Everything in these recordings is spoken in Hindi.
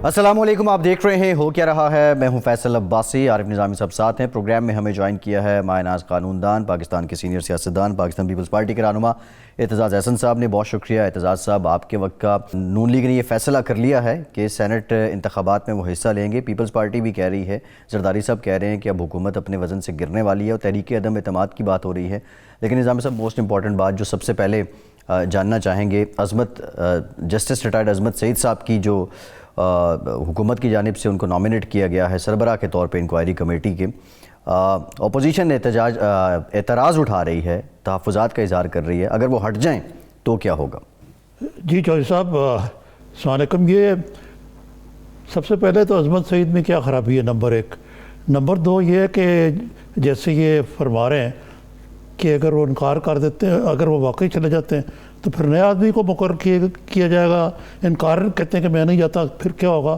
अस्सलाम वालेकुम, आप देख रहे हैं हो क्या रहा है। मैं हूं फैसल अब्बासी, आरिफ निज़ामी सब साथ हैं। प्रोग्राम में हमें ज्वाइन किया है मायनाज कानूनदान, पाकिस्तान के सीनियर सियासतदान, पाकिस्तान पीपल्स पार्टी के रहनुमा एतजाज़ एहसन साहब ने। बहुत शुक्रिया एतजाज़ साहब, आपके वक्त का। नून लीग ने यह फ़ैसला कर लिया है कि सेनेट इंतखाबात में वो हिस्सा लेंगे। पीपल्स पार्टी भी कह रही है, जरदारी साहब कह रहे हैं कि अब हुकूमत अपने वज़न से गिरने वाली है और तहरीक अदम एतमाद की बात हो रही है। लेकिन निज़ामी साहब, मोस्ट इंपॉर्टेंट बात जो सबसे पहले जानना चाहेंगे, जस्टिस रिटायर्ड अज़मत सईद साहब की जो हुकूमत की जानिब से उनको नॉमिनेट किया गया है सरबराह के तौर पे इंक्वायरी कमेटी के, अपोजिशन एतराज़ उठा रही है, तहफ़्फ़ुज़ात का इज़हार कर रही है। अगर वो हट जाएं तो क्या होगा? जी चौधरी साहब, अस्सलाम वालेकुम। ये सबसे पहले तो अज़मत सईद में क्या ख़राबी है, नंबर एक। नंबर दो ये है कि जैसे ये फरमा रहे हैं कि अगर वो इनकार कर देते हैं, अगर वो वाकई चले जाते हैं तो फिर नए आदमी को मुकर्रर किया जाएगा। इनकार कहते हैं कि मैं नहीं जाता, फिर क्या होगा?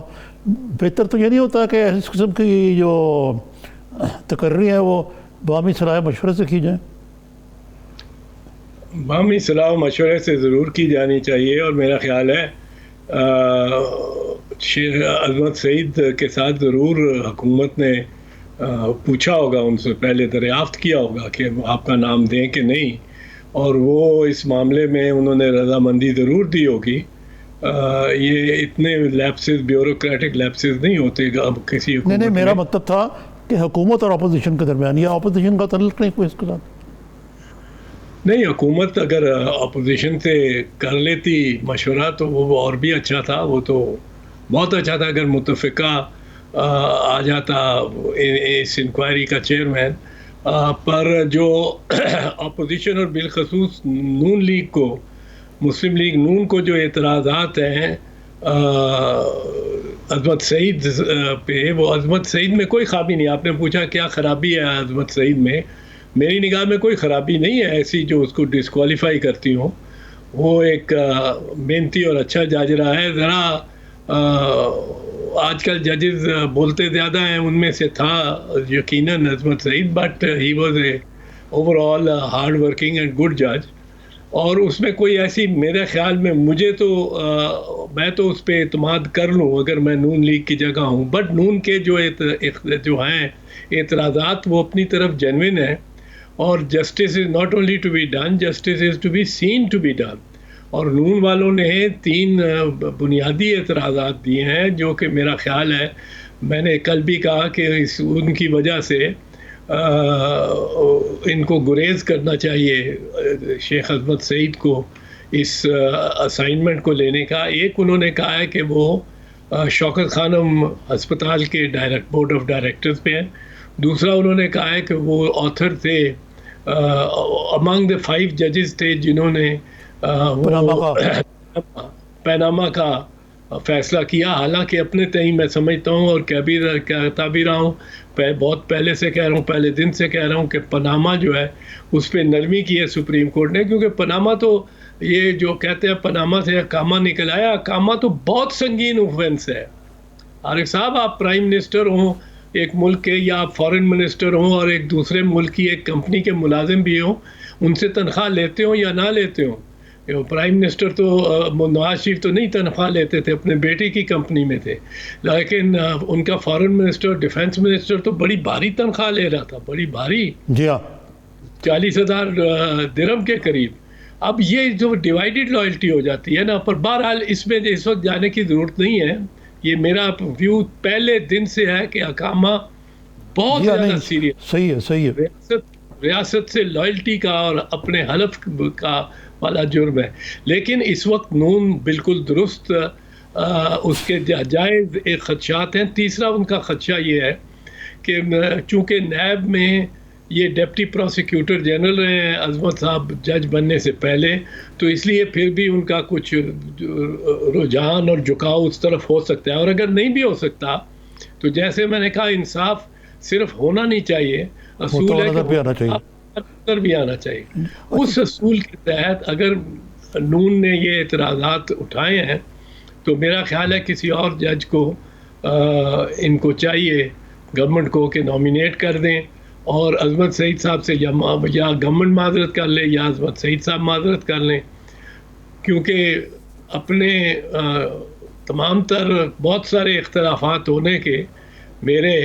बेहतर तो ये नहीं होता कि इस किस्म की जो तकर्री है वो बामी सलाह मशवरे से की जाए? बामी सलाह मशवरे से ज़रूर की जानी चाहिए। और मेरा ख्याल है शेख अज़मत सईद के साथ ज़रूर हुकूमत ने पूछा होगा, उनसे पहले दरियाफ्त किया होगा कि आपका नाम दें कि नहीं, और वो इस मामले में उन्होंने रजामंदी ज़रूर दी होगी। ये इतने लैप्सेस, ब्यूरोक्रेटिक लैप्सेस नहीं होते अब किसी हुकूमत नहीं, मेरा मतलब था कि हुकूमत और अपोजिशन के दरमियान, या अपोजिशन का तल्लुक़ नहीं कोई इसके साथ? नहीं, हुकूमत अगर अपोजिशन से कर लेती मशवरा तो वो और भी अच्छा था। वो तो बहुत अच्छा था अगर मुतफ़िका आ जाता इस इंक्वायरी का चेयरमैन। पर जो अपोजिशन और बिलखसूस नून लीग को, मुस्लिम लीग नून को जो एतराज़ात हैं अज़मत सईद पे, वो अज़मत सईद में कोई ख़ामी नहीं। आपने पूछा क्या ख़राबी है अज़मत सईद में। मेरी निगाह में कोई ख़राबी नहीं है ऐसी जो उसको डिस्क्वालीफाई करती हो। वो एक मेहनती और अच्छा जज रहा है। ज़रा आजकल जजेस बोलते ज़्यादा हैं, उनमें से था यकीनन Azmat Saeed, but he was a overall hard working and good जज। और उसमें कोई ऐसी, मेरे ख्याल में, मुझे तो मैं तो उस पर एतमाद कर लूँ अगर मैं नून लीग की जगह हूँ। बट नून के जो हैं एतराज़ात, वो अपनी तरफ जेन्युइन है। और justice is not only to be done, justice is to be seen to be done. और नून वालों ने 3 बुनियादी एतराज़ात दिए हैं जो कि मेरा ख्याल है, मैंने कल भी कहा कि उनकी वजह से इनको गुरेज करना चाहिए शेख अज़मत सईद को इस असाइनमेंट को लेने का। एक, उन्होंने कहा है कि वो शौकत खानम हस्पताल के बोर्ड ऑफ डायरेक्टर्स पे हैं। दूसरा, उन्होंने कहा है कि वो ऑथर थे, अमंग द 5 जजेस थे जिन्होंने पनामा का फ़ैसला किया। हालांकि अपने तय मैं समझता हूँ और कहता भी रहा हूँ, बहुत पहले से कह रहा हूँ, पहले दिन से कह रहा हूँ कि पनामा जो है उस पर नरमी की है सुप्रीम कोर्ट ने। क्योंकि पनामा तो, ये जो कहते हैं पनामा से अकामा निकल आया, अकामा तो बहुत संगीन ऑफेंस है। आरिफ साहब, आप प्राइम मिनिस्टर हों एक मुल्क के, या आप फॉरेन मिनिस्टर हों और एक दूसरे मुल्क की एक कंपनी के मुलाजिम भी हों, उनसे तनख्वाह लेते हो या ना लेते हो। प्राइम मिनिस्टर तो नवाज शरीफ तो नहीं तनख्वाह लेते थे, अपने बेटे की कंपनी में थे। लेकिन उनका फॉरेन मिनिस्टर, डिफेंस मिनिस्टर तो बड़ी भारी तनख्वाह ले रहा था, बड़ी भारी। जी हाँ, 40,000 दिरहम के करीब। अब ये जो डिवाइडेड लॉयल्टी हो जाती है ना, पर बहरहाल इसमें इस वक्त जाने की ज़रूरत नहीं है। ये मेरा व्यू पहले दिन से है कि अकामा बहुत ज़्यादा सीरियस, सही है रियासत से लॉयल्टी का और अपने हलफ का वाला जुर्म है। लेकिन इस वक्त नून बिल्कुल दुरुस्त, उसके जायज़ एक खदशात हैं। तीसरा उनका खदशा ये है कि चूँकि नैब में ये डिप्टी प्रोसिक्यूटर जनरल रहे हैं अज़मत साहब जज बनने से पहले, तो इसलिए फिर भी उनका कुछ रुझान और झुकाव उस तरफ हो सकता है। और अगर नहीं भी हो सकता तो जैसे मैंने कहा, इंसाफ सिर्फ होना नहीं चाहिए, असूल है कि भी आना चाहिए। उस असूल के तहत अगर नून ने ये एतराज़ात उठाए हैं तो मेरा ख्याल है किसी और जज को इनको चाहिए, गवर्नमेंट को, कि नॉमिनेट कर दें और अज़मत सईद साहब से या गवर्नमेंट माजरत कर ले या अज़मत सईद साहब माजरत कर लें। क्योंकि अपने तमाम तर बहुत सारे इख्तलाफात होने के मेरे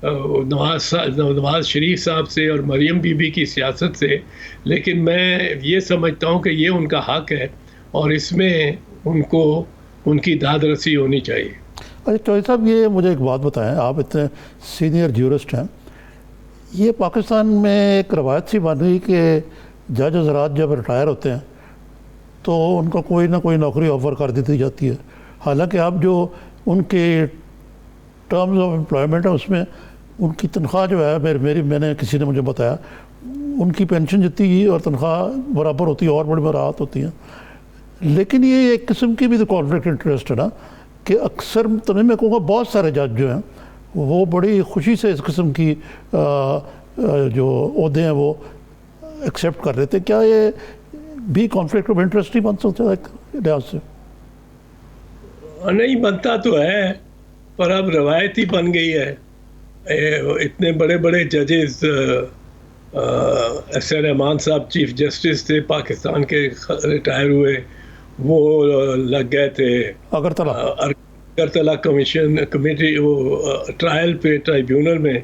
नवाज शरीफ साहब से और मरियम बीबी की सियासत से, लेकिन मैं ये समझता हूँ कि ये उनका हक है और इसमें उनको उनकी दादरसी होनी चाहिए। अच्छा चौधरी साहब, ये मुझे एक बात बताएं, आप इतने सीनियर ज्यूरिस्ट हैं, ये पाकिस्तान में एक रवायत सी बन गई कि जज हज़रात जब रिटायर होते हैं तो उनको कोई ना कोई नौकरी ऑफ़र कर दी जाती है, हालांकि आप जो उनके टर्म्स ऑफ एम्प्लॉयमेंट है उसमें उनकी तनख्वाह जो है मैंने किसी ने मुझे बताया उनकी पेंशन जितनी ही और तनख्वाह बराबर होती है और बड़ी राहत होती है। लेकिन ये एक किस्म की भी तो कॉन्फ्लिक्ट इंटरेस्ट है ना कि अक्सर तो मैं कहूँगा बहुत सारे जज जो हैं वो बड़ी खुशी से इस किस्म की जो ओहदे हैं वो एक्सेप्ट कर लेते। क्या ये भी कॉन्फ्लिक्ट ऑफ इंटरेस्ट ही बन सकता है एक लिहाज से? नहीं बनता तो है, पर अब रवायत ही बन गई है। इतने बड़े बड़े जजेस, एस आर रहमान साहब चीफ जस्टिस थे पाकिस्तान के, रिटायर हुए, वो लग गए थे अगरतला कमेटी वो ट्रायल पे ट्राइब्यूनल में।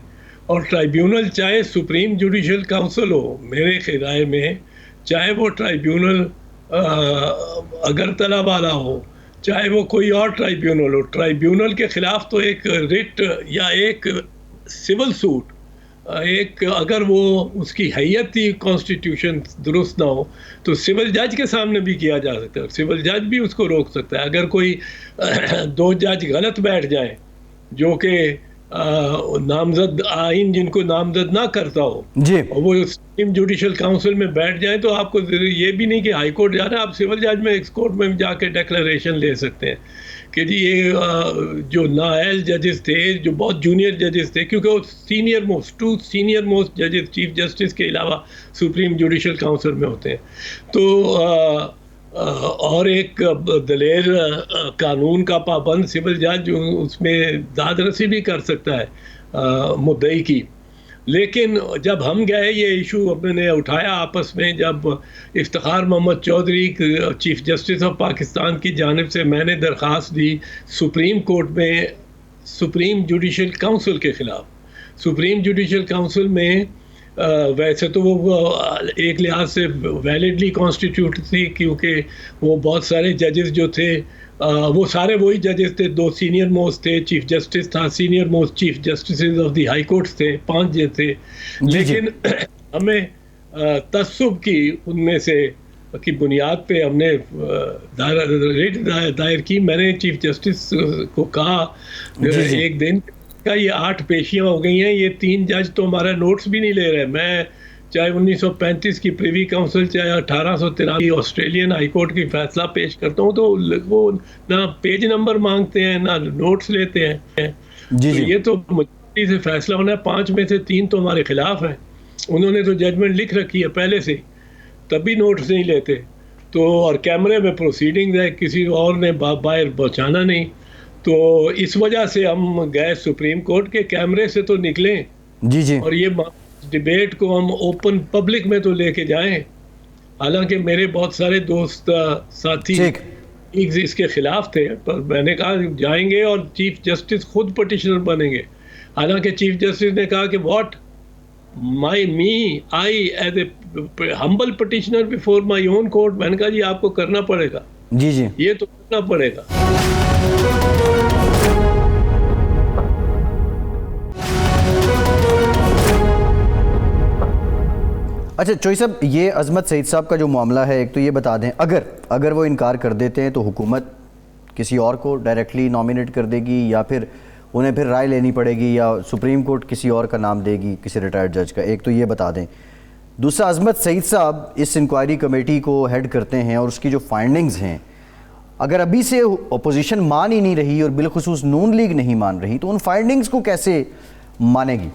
और ट्राइब्यूनल चाहे सुप्रीम जुडिशल काउंसिल हो, मेरे ख्याल में चाहे वो ट्राइब्यूनल अगरतला वाला हो, चाहे वो कोई और ट्राइब्यूनल हो, ट्राइब्यूनल के ख़िलाफ़ तो एक रिट या एक सिविल सूट, एक अगर वो उसकी हैयत ही कॉन्स्टिट्यूशन दुरुस्त ना हो तो सिविल जज के सामने भी किया जा सकता है, सिविल जज भी उसको रोक सकता है। अगर कोई दो जज गलत बैठ जाएं जो कि नामजद आइन जिनको नामजद ना करता हो जी, और वो सुप्रीम जुडिशल काउंसिल में बैठ जाए तो आपको ये भी नहीं कि हाई कोर्ट जा रहे हैं, आप सिविल जज में एक्स कोर्ट में जाके डिक्लेरेशन ले सकते हैं कि जी ये जो नाअहल जजेस थे, जो बहुत जूनियर जजेस थे, क्योंकि वो टू सीनियर मोस्ट जजेस चीफ जस्टिस के अलावा सुप्रीम जुडिशल काउंसिल में होते हैं। तो और एक दलेर कानून का पाबंद सिविल जज उसमें दादरसी भी कर सकता है मुद्दई की। लेकिन जब हम गए, ये इशू हमने उठाया आपस में, जब Iftikhar Mohammad Chaudhry chief justice of Pakistan की जानिब से मैंने दरख्वास्त दी सुप्रीम कोर्ट में सुप्रीम जुडिशल काउंसिल के ख़िलाफ़। सुप्रीम जुडिशल काउंसिल में वैसे तो वो एक लिहाज से वैलिडली कॉन्स्टिट्यूट थी, क्योंकि वो बहुत सारे जजेस जो थे वो सारे वही जजेस थे, दो सीनियर मोस्ट थे, चीफ जस्टिस था, senior most chief justice of the high courts थे, 5 जज थे। लेकिन हमें तस्सुब की उनमें से की बुनियाद पे हमने रिट दायर की। मैंने चीफ जस्टिस को कहा एक दिन का ये 8 पेशियां हो गई हैं, ये 3 जज तो हमारा नोट्स भी नहीं ले रहे। मैं चाहे 1935 की प्रीवी काउंसिल, चाहे 1883 ऑस्ट्रेलियन हाई कोर्ट की फैसला पेश करता हूँ तो वो ना पेज नंबर मांगते हैं ना नोट्स लेते हैं। जी, तो जी। ये तो मजबूरी से फैसला होना है। 5 में से 3 तो हमारे खिलाफ हैं, उन्होंने तो जजमेंट लिख रखी है पहले से, तब भी नोट्स नहीं लेते। तो और कैमरे में प्रोसीडिंग्स है, किसी और ने बाहर पहुँचाना नहीं। तो इस वजह से हम गए सुप्रीम कोर्ट के, कैमरे से तो निकले जी, जी। और ये डिबेट को हम ओपन पब्लिक में तो लेके जाएं। हालांकि मेरे बहुत सारे दोस्त साथी इसके खिलाफ थे, पर मैंने कहा जाएंगे और चीफ जस्टिस खुद पटिशनर बनेंगे। हालांकि चीफ जस्टिस ने कहा कि what I as a humble petitioner before my own court. मैंने कहा जी आपको करना पड़ेगा, जी, जी। ये तो करना पड़ेगा। अच्छा चौधरी साहब, ये अजमत सईद साहब का जो मामला है, एक तो ये बता दें, अगर वो इनकार कर देते हैं तो हुकूमत किसी और को डायरेक्टली नॉमिनेट कर देगी या फिर उन्हें फिर राय लेनी पड़ेगी या सुप्रीम कोर्ट किसी और का नाम देगी, किसी रिटायर्ड जज का? एक तो ये बता दें। दूसरा, अजमत सईद साहब इस इंक्वायरी कमेटी को हेड करते हैं और उसकी जो फाइंडिंग्स हैं, अगर अभी से अपोजिशन मान ही नहीं रही और बिलखुसूस नून लीग नहीं मान रही तो उन फाइंडिंग्स को कैसे मानेगी?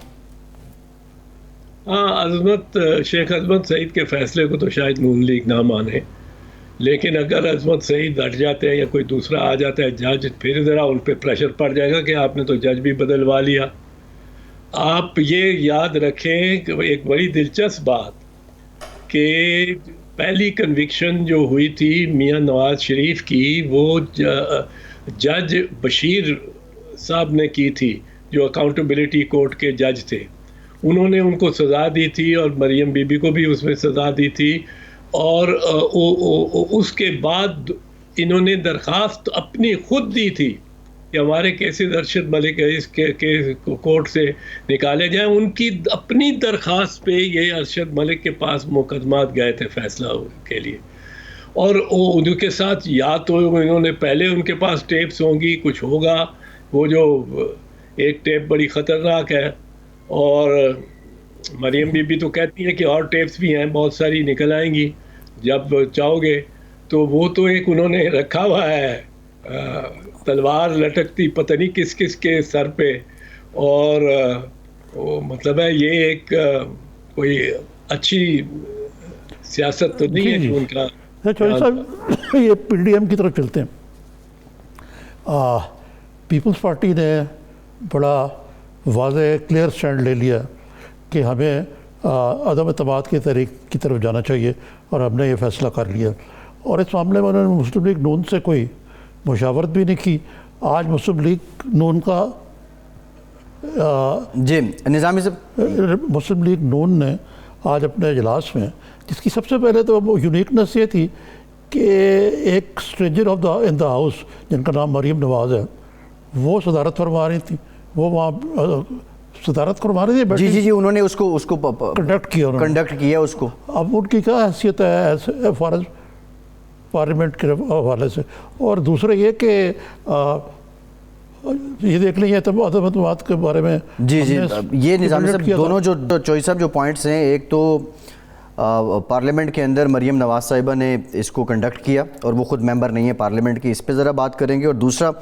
हाँ, शेख अजमत सईद के फैसले को तो शायद नून लीग ना माने, लेकिन अगर अजमत सईद हट जाते हैं या कोई दूसरा आ जाता है जज, फिर ज़रा उन पर प्रेशर पड़ जाएगा कि आपने तो जज भी बदलवा लिया। आप ये याद रखें कि एक बड़ी दिलचस्प बात कि पहली कन्विक्शन जो हुई थी मियां नवाज शरीफ की, वो जज बशीर साहब ने की थी, जो अकाउंटेबिलिटी कोर्ट के जज थे। उन्होंने उनको सज़ा दी थी और मरियम बीबी को भी उसमें सज़ा दी थी। और उसके बाद इन्होंने दरख्वास्त अपनी खुद दी थी कि हमारे केसेस अरशद मलिक के कोर्ट से निकाले जाएं। उनकी अपनी दरख्वास्त पे ये अरशद मलिक के पास मुकदमात गए थे फैसला के लिए। और उनके साथ या तो इन्होंने पहले उनके पास टेप्स होंगी, कुछ होगा, वो जो एक टेप बड़ी ख़तरनाक है। और मरियम बीबी तो कहती है कि और टेप्स भी हैं, बहुत सारी निकल आएंगी जब चाहोगे। तो वो तो एक उन्होंने रखा हुआ है तलवार लटकती पता नहीं किस किस के सर पे। और वो मतलब है ये एक कोई अच्छी सियासत तो नहीं है कि उनका। चौधरी साहब, ये पीडीएम की तरफ चलते हैं। पीपल्स पार्टी ने बड़ा वाज़ेह क्लियर स्टैंड ले लिया कि हमें अदम एतमाद की तहरीक की तरफ जाना चाहिए, और हमने ये फ़ैसला कर लिया। और इस मामले में उन्होंने मुस्लिम लीग नून से कोई मुशावरत भी नहीं की। आज मुस्लिम लीग नून का जी निज़ामी साहब, मुस्लिम लीग नून ने आज अपने इजलास में, जिसकी सबसे पहले तो वो यूनिकनेस ये थी कि एक स्ट्रेंजर इन द हाउस जिनका नाम मरीम नवाज़ है, वो सदारत फरमा रही थी। वो वहाँ सदारत फरमा रही थी। जी, उन्होंने उसको कंडक्ट किया उसको। अब उनकी क्या हैसियत है फॉर पार्लियामेंट के हवाले से। और दूसरा ये कि ये देख लीजिए अदम के बारे में। जी, ये निज़ामी साहब दोनों जो चौधरी साहब जो पॉइंट्स हैं, एक तो पार्लियामेंट के अंदर मरियम नवाज साहिबा ने इसको कंडक्ट किया और वो ख़ुद मेंबर नहीं है पार्लियामेंट की, इस पे ज़रा बात करेंगे। और दूसरा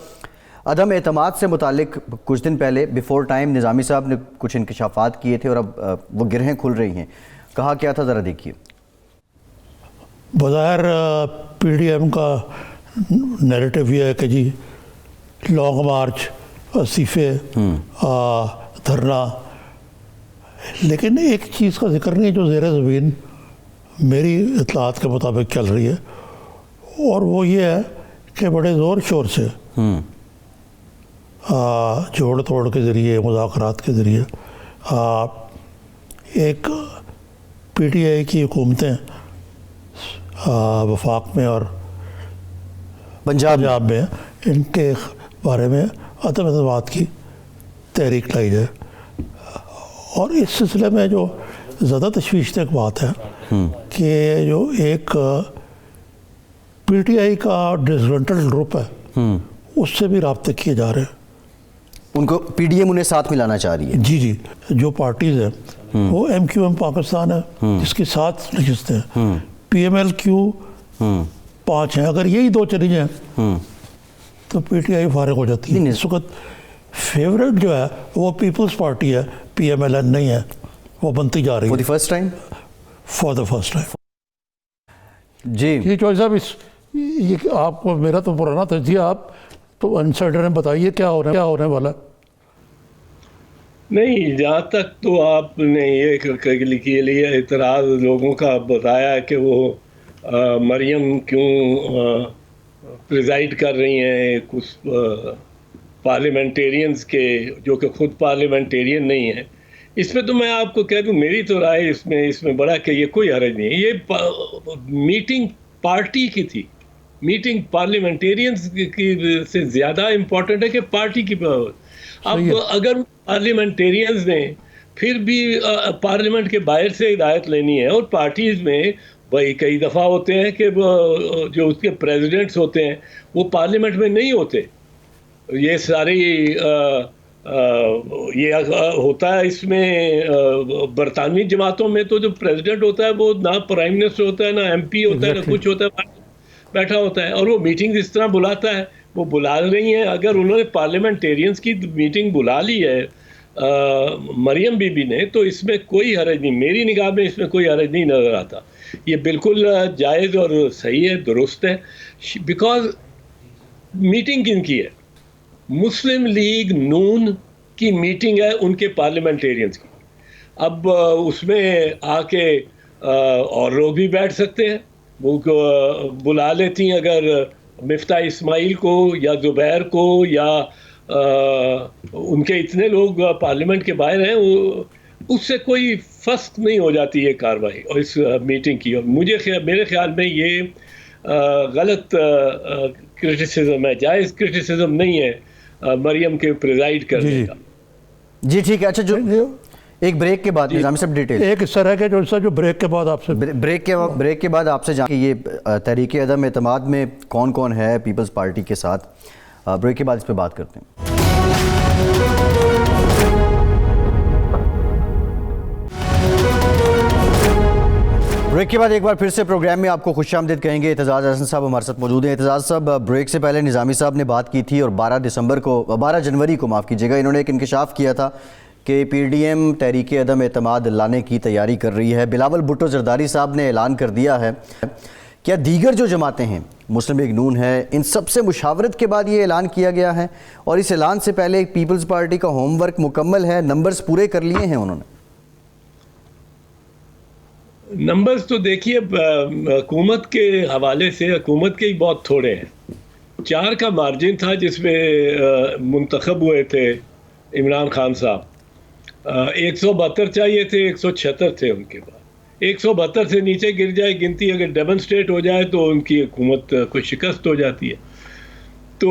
अदम एतमाद से मुतालिक कुछ दिन पहले बिफोर टाइम निज़ामी साहब ने कुछ इंकशाफात किए थे और अब वो गिरहें खुल रही हैं। कहा क्या था, ज़रा देखिए। बज़ाहिर पीडीएम का नैरेटिव ये है कि जी लॉन्ग मार्च, इस्तीफे, धरना, लेकिन एक चीज़ का जिक्र नहीं है जो ज़ेर ज़मीन मेरी इत्तलात के मुताबिक चल रही है, और वो ये है कि बड़े ज़ोर शोर से जोड़ तोड़ के ज़रिए, मुज़ाकरात के ज़रिए एक पीटीआई की हुकूमतें वफाक में और पंजाब में इनके बारे में अदम एतमाद की तहरीक लाई जाए। और इस सिलसिले में जो ज़्यादा तशवीशनाक बात है कि जो एक पीटीआई का डिसग्रंटल्ड ग्रुप है उससे भी राब्ते किए जा रहे हैं। उनको पीडीएम उन्हें साथ मिलाना चाह रही है। जी, जो पार्टीज़ हैं वो एमक्यूएम पाकिस्तान है जिसकी 7 नशिस्तें हैं, पीएमएलक्यू 5 हैं। अगर यही 2 चली जाएँ तो पीटीआई फारिग हो जाती है। इस वक्त फेवरेट जो है वो पीपल्स पार्टी है, पीएमएलएन नहीं है, वो बनती जा रही है फॉर द फर्स्ट टाइम। जी ये चौधरी साहब, ये आपको मेरा तो पुराना तजिया, आप तो इनसाइडर में बताइए क्या होने वाला। नहीं, जहाँ तक तो आपने ये के लिए एतराज़ लोगों का बताया कि वो मरियम क्यों प्रिजाइड कर रही हैं कुछ पार्लियामेंटेरियंस के, जो कि ख़ुद पार्लियामेंटेरियन नहीं है, इसमें तो मैं आपको कह दूं मेरी तो राय इसमें बड़ा कि ये कोई हर्ज नहीं है। ये मीटिंग पार्टी की थी, मीटिंग पार्लियामेंटेरियंस की से ज़्यादा इम्पोर्टेंट है कि पार्टी की। अब अगर पार्लियामेंटेरियंस ने फिर भी पार्लियामेंट के बाहर से हिदायत लेनी है, और पार्टीज़ में भाई कई दफ़ा होते हैं कि जो उसके प्रेसिडेंट्स होते हैं वो पार्लियामेंट में नहीं होते। ये सारी ये होता है इसमें बरतानवी जमातों में तो जो प्रेसिडेंट होता है वो ना प्राइम मिनिस्टर होता है, ना एमपी होता है, ना कुछ होता है, बैठा होता है, और वो मीटिंग इस तरह बुलाता है, वो बुला रही हैं। अगर उन्होंने पार्लियामेंटेरियंस की मीटिंग बुला ली है मरियम बीबी ने, तो इसमें कोई हरज नहीं, मेरी निगाह में इसमें कोई हरज नहीं नज़र आता। ये बिल्कुल जायज़ और सही है, दुरुस्त है। बिकॉज मीटिंग किन की है? मुस्लिम लीग नून की मीटिंग है, उनके पार्लियामेंटेरियंस की। अब उसमें आके और लोग भी बैठ सकते हैं। वो बुला लेती हैं अगर मिफ्ता इस्माइल को या ज़ुबैर को या उनके इतने लोग पार्लियामेंट के बाहर हैं, उससे कोई फस्क नहीं हो जाती ये कार्रवाई और इस मीटिंग की। और मेरे ख्याल में ये गलत क्रिटिसिज्म है, जायज़ क्रिटिसिज्म नहीं है मरियम के प्रिजाइड करने का। जी ठीक है। अच्छा, जो एक ब्रेक के बाद निज़ामी साहब डिटेल एक हिस्सा रह गया जो ब्रेक के बाद आपसे ब्रेक के बाद आपसे जान कि ये तहरीक अदम एतमाद में कौन कौन है पीपल्स पार्टी के साथ, ब्रेक के बाद इस पर बात करते हैं। ब्रेक के बाद एक बार फिर से प्रोग्राम में आपको खुशामदीद कहेंगे। एतजाज़ अहसन साहब हमारे साथ मौजूद हैं। एतजाज़ साहब, ब्रेक से पहले निज़ामी साहब ने बात की थी और 12 जनवरी को माफ़ कीजिएगा, इन्होंने एक इंकशाफ किया था कि पीडीएम तहरीक अदम एतमाद लाने की तैयारी कर रही है। बिलावल भुट्टो जरदारी साहब ने ऐलान कर दिया है। क्या दीगर जो जमातें हैं, मुस्लिम लीग नून है, इन सब से मुशावरत के बाद ये ऐलान किया गया है और इस ऐलान से पहले पीपल्स पार्टी का होमवर्क मुकम्मल है, नंबर्स पूरे कर लिए हैं उन्होंने? नंबर्स तो देखिए, हुकूमत के हवाले से हुकूमत के ही बहुत थोड़े हैं। 4 का मार्जिन था जिसमें मुंतखब हुए थे इमरान खान साहब। 172 चाहिए थे, 176 थे उनके पास। 172 से नीचे गिर जाए गिनती, अगर डेमोन्स्ट्रेट हो जाए तो उनकी हुकूमत को शिकस्त हो जाती है। तो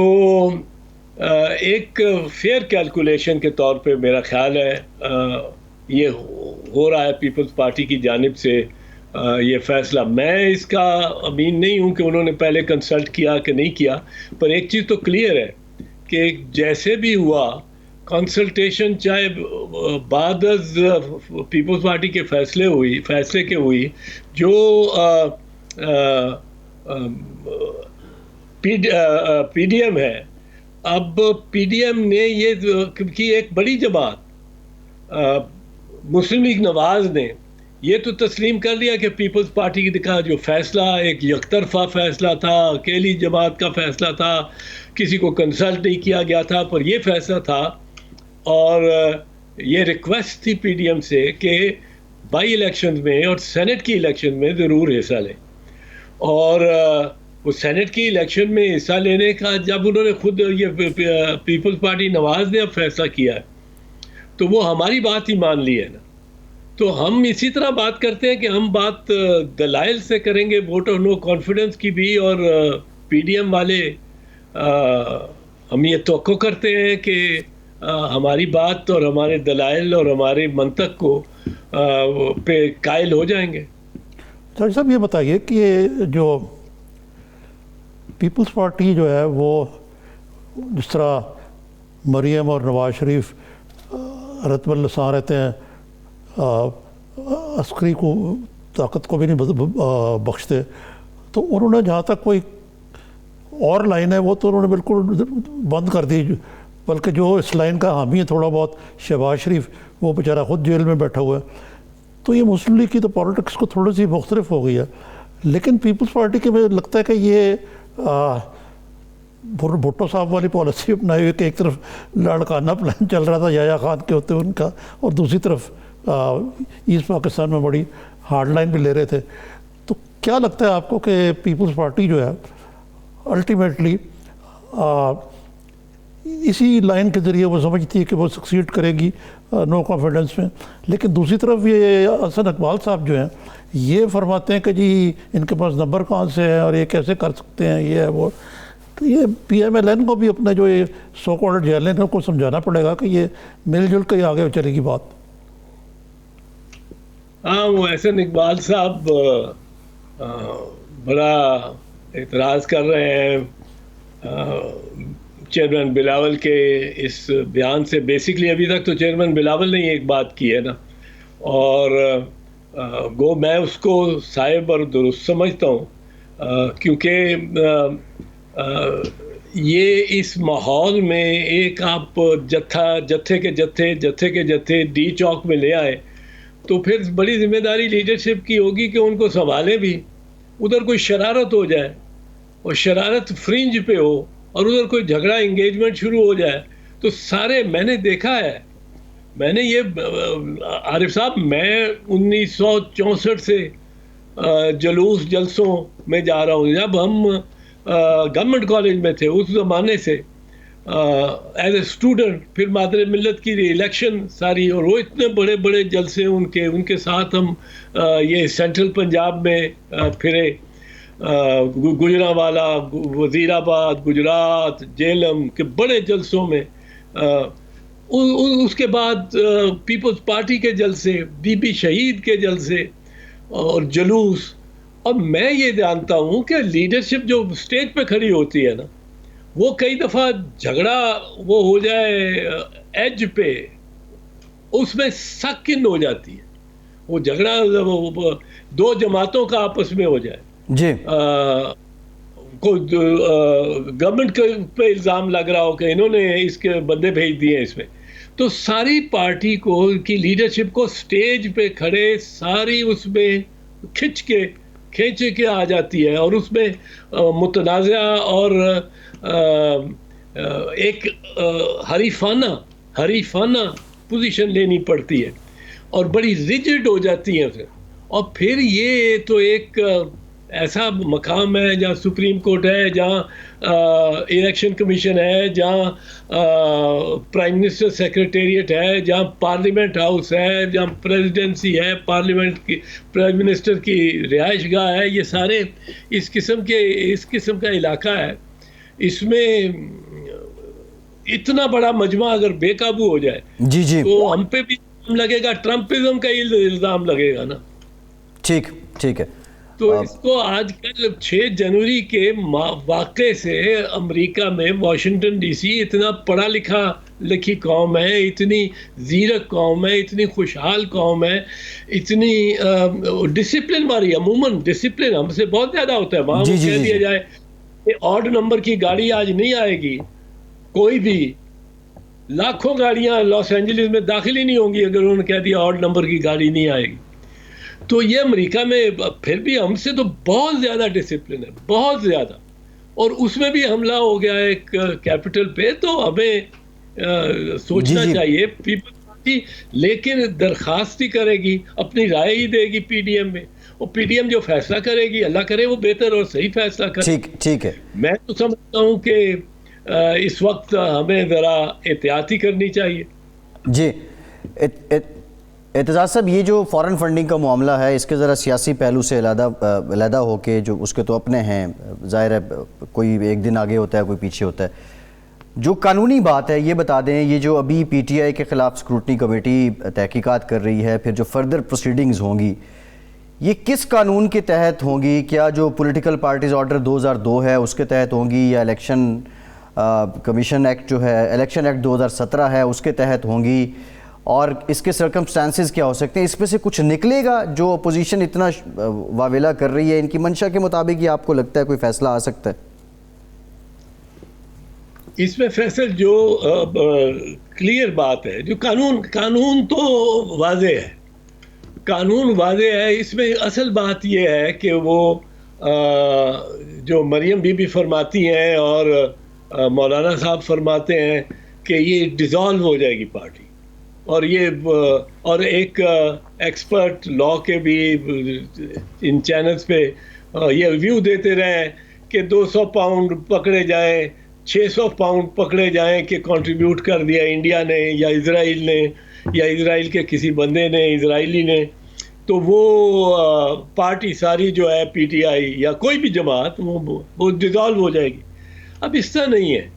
एक फेयर कैलकुलेशन के तौर पे मेरा ख्याल है ये हो रहा है पीपल्स पार्टी की जानिब से ये फैसला। मैं इसका अमीन नहीं हूँ कि उन्होंने पहले कंसल्ट किया कि नहीं किया, पर एक चीज़ तो क्लियर है कि जैसे भी हुआ कंसल्टेशन, चाहे बाद पीपल्स पार्टी के फैसले के हुई, जो पीडीएम है, अब पीडीएम ने ये, क्योंकि एक बड़ी जमात मुस्लिम लीग नवाज ने ये तो तस्लीम कर लिया कि पीपल्स पार्टी का जो फैसला एक यकतरफा फैसला था, अकेली जमात का फैसला था, किसी को कंसल्ट नहीं किया गया था, पर ये फैसला था। और ये रिक्वेस्ट थी पीडीएम से कि बाई इलेक्शन में और सेनेट की इलेक्शन में ज़रूर हिस्सा लें। और वो सेनेट की इलेक्शन में हिस्सा लेने का जब उन्होंने खुद ये पीपल्स पार्टी नवाज ने अब फैसला किया है, तो वो हमारी बात ही मान ली है ना। तो हम इसी तरह बात करते हैं कि हम बात दलाइल से करेंगे, वोट ऑफ नो कॉन्फिडेंस की भी, और पीडीएम वाले हम ये तवक्को करते हैं कि हमारी बात और हमारे दलाइल और हमारे मंतक को पे कायल हो जाएंगे। सर साहब, ये बताइए कि ये जो पीपल्स पार्टी जो है वो जिस तरह मरियम और नवाज शरीफ रतबल लसान रहते हैं, अस्करी को ताकत को भी नहीं बख्शते, तो उन्होंने जहाँ तक कोई और लाइन है वो तो उन्होंने बिल्कुल बंद कर दी। बल्कि जो इस लाइन का हामी है थोड़ा बहुत, शहबाज शरीफ, वो बेचारा खुद जेल में बैठा हुआ है। तो ये मुस्लिम लीग की तो पॉलिटिक्स को थोड़ी सी मुख्तलिफ हो गई है। लेकिन पीपल्स पार्टी के मुझे लगता है कि ये भुट्टो साहब वाली पॉलिसी अपनाई हुई कि एक तरफ लड़काना प्लान चल रहा था याया खान के होते उनका, और दूसरी तरफ ईस्ट पाकिस्तान में बड़ी हार्ड लाइन भी ले रहे थे। तो क्या लगता है आपको कि पीपल्स पार्टी जो है अल्टीमेटली इसी लाइन के ज़रिए वो समझती है कि वो सक्सीड करेगी नो कॉन्फिडेंस में, लेकिन दूसरी तरफ ये हसन इकबाल साहब जो हैं ये फरमाते हैं कि जी इनके पास नंबर कहाँ से है और ये कैसे कर सकते हैं, ये है वो। तो ये PMLN को भी अपने जो ये सो कॉल्ड जेएलएन को समझाना पड़ेगा कि ये मिलजुल के आगे चलेगी बात। हाँ, वो हसन इकबाल साहब बड़ा एतराज़ कर रहे हैं चेयरमैन बिलावल के इस बयान से। बेसिकली अभी तक तो चेयरमैन बिलावल ने एक बात की है ना, और गो मैं उसको साहिब और दुरुस्त समझता हूँ, क्योंकि ये इस माहौल में एक आप जत्थे के जत्थे डी चौक में ले आए, तो फिर बड़ी जिम्मेदारी लीडरशिप की होगी कि उनको संभालें भी। उधर कोई शरारत हो जाए और शरारत फ्रिंज पे हो और उधर कोई झगड़ा इंगेजमेंट शुरू हो जाए, तो सारे, मैंने देखा है, मैंने ये आरिफ साहब, मैं 1964 से जुलूस जलसों में जा रहा हूँ। जब हम गवर्नमेंट कॉलेज में थे उस ज़माने से एज ए स्टूडेंट, फिर मादरे मिल्लत की इलेक्शन सारी, और वो इतने बड़े बड़े जलसे उनके साथ हम ये सेंट्रल पंजाब में फिरे, गुजरांवाला, वजीराबाद, गुजरात, जेलम के बड़े जलसों में। उसके बाद पीपल्स पार्टी के जलसे, बीबी शहीद के जलसे और जुलूस। और मैं ये जानता हूँ कि लीडरशिप जो स्टेज पे खड़ी होती है ना, वो कई दफ़ा झगड़ा वो हो जाए एज पे, उसमें सक इन हो जाती है। वो झगड़ा दो जमातों का आपस में हो जाए जी, को गवर्नमेंट पे इल्ज़ाम लग रहा हो कि इन्होंने इसके बंदे भेज दिए इसमें, तो सारी पार्टी को की लीडरशिप को स्टेज पे खड़े सारी उसमें खींच के आ जाती है, और उसमें मुतनाज़ा और एक हरीफाना पोजीशन लेनी पड़ती है और बड़ी रिजिड हो जाती है फिर। और फिर ये तो एक ऐसा मकाम है जहाँ सुप्रीम कोर्ट है, जहाँ इलेक्शन कमीशन है, जहाँ प्राइम मिनिस्टर सेक्रेटेरिएट है, जहाँ पार्लियामेंट हाउस है, जहाँ प्रेसिडेंसी है, पार्लियामेंट की प्राइम मिनिस्टर की रिहाइश गाह है, ये सारे इस किस्म का इलाका है। इसमें इतना बड़ा मजमा अगर बेकाबू हो जाए जी, जी, तो हम पे भी इल्ज़ाम लगेगा, ट्रम्पिज्म का इल्ज़ाम लगेगा ना। ठीक है। तो इसको आजकल 6 जनवरी के वाक़े से अमेरिका में वाशिंगटन डीसी इतना पढ़ा लिखी कौम है, इतनी ज़ीरक कौम है, इतनी खुशहाल कौम है, इतनी डिसिप्लिन वाली, अमूमन डिसिप्लिन हमसे बहुत ज़्यादा होता है। वहाँ कह दिया जाए कि ऑड नंबर की गाड़ी आज नहीं आएगी, कोई भी लाखों गाड़ियाँ लॉस एंजलिस में दाखिल ही नहीं होंगी अगर उन्होंने कह दिया ऑड नंबर की गाड़ी नहीं आएगी। तो ये अमेरिका में फिर भी हमसे तो बहुत ज़्यादा डिसिप्लिन है, बहुत ज़्यादा, और उसमें भी हमला हो गया एक कैपिटल पे। तो हमें सोचना चाहिए, पीपल्स पार्टी लेकिन दरखास्त ही करेगी, अपनी राय ही देगी पीडीएम में, और पीडीएम जो फैसला करेगी, अल्लाह करे वो बेहतर और सही फैसला करे। ठीक है। मैं तो समझता हूँ कि इस वक्त हमें ज़रा एहतियाती करनी चाहिए। जी, एतजाज़ साहब, ये जो फ़ॉरेन फंडिंग का मामला है, इसके ज़रा सियासी पहलू से अलहदा हो के, जो उसके तो अपने हैं, ज़ाहिर है कोई एक दिन आगे होता है, कोई पीछे होता है। जो कानूनी बात है ये बता दें, ये जो अभी पीटीआई के ख़िलाफ़ स्क्रूटनी कमेटी तहकीकात कर रही है, फिर जो फर्दर प्रोसीडिंग्स होंगी, ये किस कानून के तहत होंगी? क्या जो पॉलिटिकल पार्टीज़ ऑर्डर 2002 है उसके तहत होंगी, या इलेक्शन कमीशन एक्ट जो है, इलेक्शन एक्ट 2017 है उसके तहत होंगी? और इसके सर्कमस्टांसेस क्या हो सकते हैं? इसमें से कुछ निकलेगा? जो अपोजिशन इतना वावेला कर रही है, इनकी मंशा के मुताबिक ही आपको लगता है कोई फैसला आ सकता है? इसमें फैसला जो क्लियर बात है, जो कानून तो वाज़े है, कानून वाज़े है। इसमें असल बात यह है कि वो जो मरियम बीबी फरमाती हैं और मौलाना साहब फरमाते हैं कि ये डिज़ोल्व हो जाएगी पार्टी, और ये और एक एक्सपर्ट लॉ के भी इन चैनल्स पे ये व्यू देते रहे कि 200 पाउंड पकड़े जाएं, 600 पाउंड पकड़े जाएं कि कंट्रीब्यूट कर दिया इंडिया ने या इजराइल ने या इजराइल के किसी बंदे ने, इजरायली ने, तो वो पार्टी सारी जो है पीटीआई या कोई भी जमात वो डिज़ोल्व हो जाएगी। अब इस तरह नहीं है।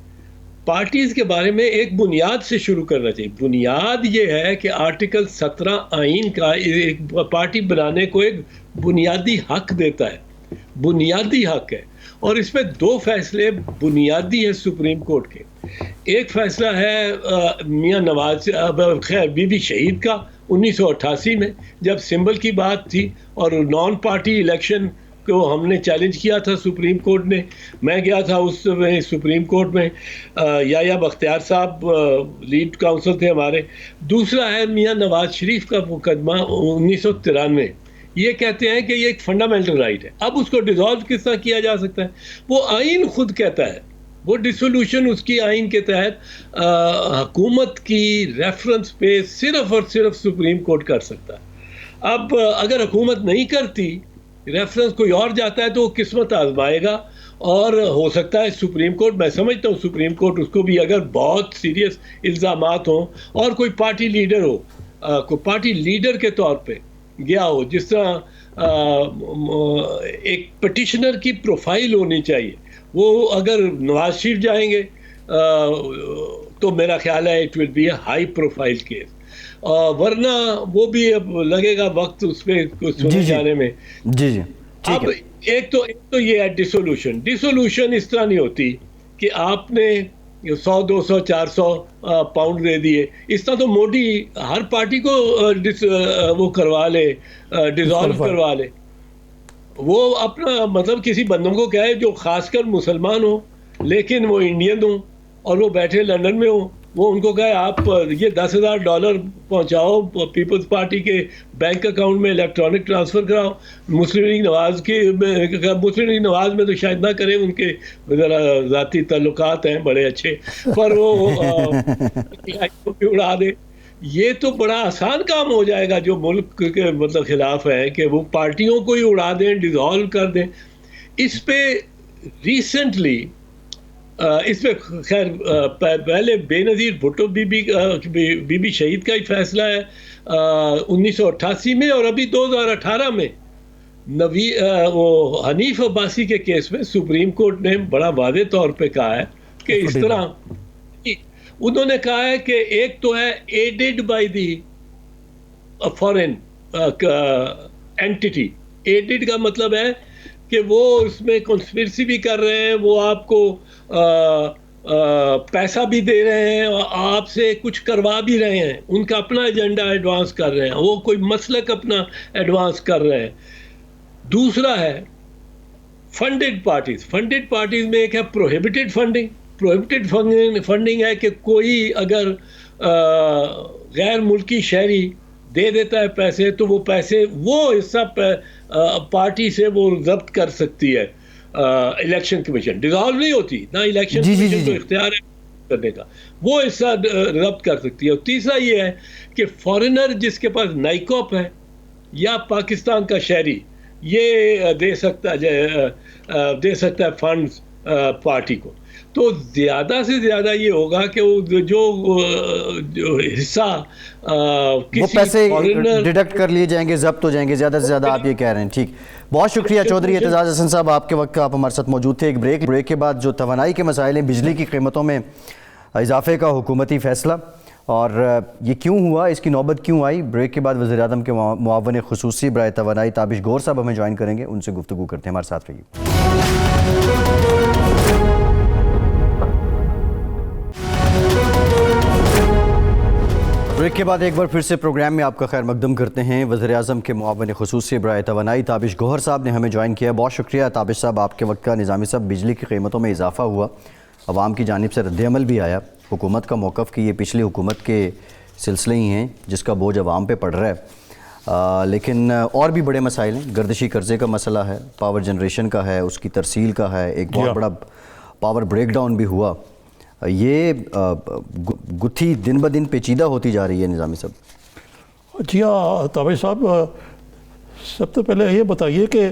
पार्टीज के बारे में एक बुनियाद से शुरू करना चाहिए। बुनियाद ये है कि आर्टिकल 17 आइन का एक पार्टी बनाने को एक बुनियादी हक देता है, बुनियादी हक है, और इसमें 2 फैसले बुनियादी है सुप्रीम कोर्ट के। एक फैसला है मियां नवाज खैर बीबी शहीद का 1988 में, जब सिंबल की बात थी और नॉन पार्टी इलेक्शन को हमने चैलेंज किया था सुप्रीम कोर्ट ने। मैं गया था उस समय सुप्रीम कोर्ट में, याया बख्तियार साहब लीड काउंसिल थे हमारे। दूसरा है मियां नवाज शरीफ का मुकदमा 1993। ये कहते हैं कि ये एक फंडामेंटल राइट है। अब उसको डिसॉल्व किस तरह किया जा सकता है? वो आइन खुद कहता है, वो डिसोल्यूशन उसकी आइन के तहत हुकूमत की रेफरेंस पे सिर्फ और सिर्फ सुप्रीम कोर्ट कर सकता है। अब अगर हुकूमत नहीं करती रेफरेंस कोई और जाता है तो वो किस्मत आजमाएगा, और हो सकता है सुप्रीम कोर्ट, मैं समझता हूँ सुप्रीम कोर्ट उसको भी, अगर बहुत सीरियस इल्ज़ामात हों और कोई पार्टी लीडर हो, कोई पार्टी लीडर के तौर पे गया हो, जिस तरह एक पटिशनर की प्रोफाइल होनी चाहिए, वो अगर नवाज शरीफ जाएंगे तो मेरा ख्याल है it will be a high profile case, वरना वो भी अब लगेगा वक्त उस पर कुछ जी सुने जी जाने में। जी जी ठीक अब है। एक तो ये है डिसोल्यूशन इस तरह नहीं होती कि आपने 100 200 400 पाउंड दे दिए, इस तरह तो मोदी हर पार्टी को वो करवा ले, डिसॉल्व Disqualify। करवा ले। वो अपना मतलब किसी बंदों को क्या है जो खासकर मुसलमान हो लेकिन वो इंडियन हो और वो बैठे लंदन में हो, वो उनको कहे आप ये $10,000 पहुंचाओ पीपल्स पार्टी के बैंक अकाउंट में, इलेक्ट्रॉनिक ट्रांसफर कराओ। मुस्लिम लीग नवाज में तो शायद ना करें, उनके ज़रा ज़ाती ताल्लुकात हैं बड़े अच्छे, पर वो भी उड़ा दे। ये तो बड़ा आसान काम हो जाएगा जो मुल्क के मतलब खिलाफ है कि वो पार्टियों को ही उड़ा दें, डिसॉल्व कर दें। इस पे रिसेंटली इस पे खैर पहले बेनज़ीर भुट्टो बीबी शहीद का ही फैसला है 1988 में, और अभी 2018 में वो हनीफ अब्बासी के केस में सुप्रीम कोर्ट ने बड़ा वादे तौर पे कहा है कि इस तरह उन्होंने कहा है कि एक तो है added by the foreign entity. Added का मतलब है कि वो इसमें कॉन्स्पिरेसी भी कर रहे हैं, वो आपको पैसा भी दे रहे हैं और आपसे कुछ करवा भी रहे हैं, उनका अपना एजेंडा एडवांस कर रहे हैं, वो कोई मसलक अपना एडवांस कर रहे हैं। दूसरा है फंडेड पार्टीज में एक है प्रोहिबिटेड फंडिंग है कि कोई अगर गैर मुल्की शहरी दे देता है पैसे तो वो पैसे वो हिस्सा पार्टी से वो जब्त कर सकती है इलेक्शन कमीशन। डिसॉल्व नहीं होती ना, इलेक्शन कमीशन को इख्तियार है करने का, वो हिस्सा जब्त कर सकती है। और तीसरा ये है कि फॉरेनर जिसके पास नाइकॉप है या पाकिस्तान का शहरी, ये दे सकता है फंड्स पार्टी को। तो ज़्यादा से ज़्यादा ये होगा कि वो जो हिस्सा वो पैसे डिडक्ट कर लिए जाएंगे, जब्त हो जाएंगे ज़्यादा से ज़्यादा, आप ये कह रहे हैं। ठीक, बहुत शुक्रिया चौधरी एतजाज़ हसन साहब, आपके वक्त आप हमारे साथ मौजूद थे। एक ब्रेक के बाद जो तवानाई के मसाइल हैं, बिजली की कीमतों में इजाफे का हुकूमती फ़ैसला, और ये क्यों हुआ, इसकी नौबत क्यों आई। ब्रेक के बाद वज़ीर-ए-आज़म के मुआवन ख़ुसूसी बराए तवानाई ताबिश गौहर साहब हमें ज्वाइन करेंगे, उनसे गुफ्तगू करते हैं। हमारे साथ रहिए। ब्रेक के बाद एक बार फिर से प्रोग्राम में आपका खैर मकदम करते हैं। वज़ीर-ए-आज़म के मुआवन ख़ुसूसी बराए तवानाई ताबिश गौहर साहब ने हमें ज्वाइन किया। बहुत शुक्रिया ताबिश साहब, आपके वक्त का। निज़ामी साहब, बिजली की कीमतों में इजाफा हुआ, अवाम की जानिब से रद्द-ए-अमल भी आया, हुकूमत का मौक़िफ़ कि ये पिछली हुकूमत के सिलसिले ही हैं जिसका बोझ अवाम पे पड़ रहा है। लेकिन और भी बड़े मसाइल हैं, गर्दिशी कर्ज़े का मसला है, पावर जनरेशन का है, उसकी तरसील का है, एक बहुत बड़ा पावर ब्रेक डाउन भी हुआ। ये गुत्थी दिन ब दिन पेचीदा होती जा रही है। निज़ामी साहब। जी हाँ ताबिश साहब, सबसे पहले ये बताइए कि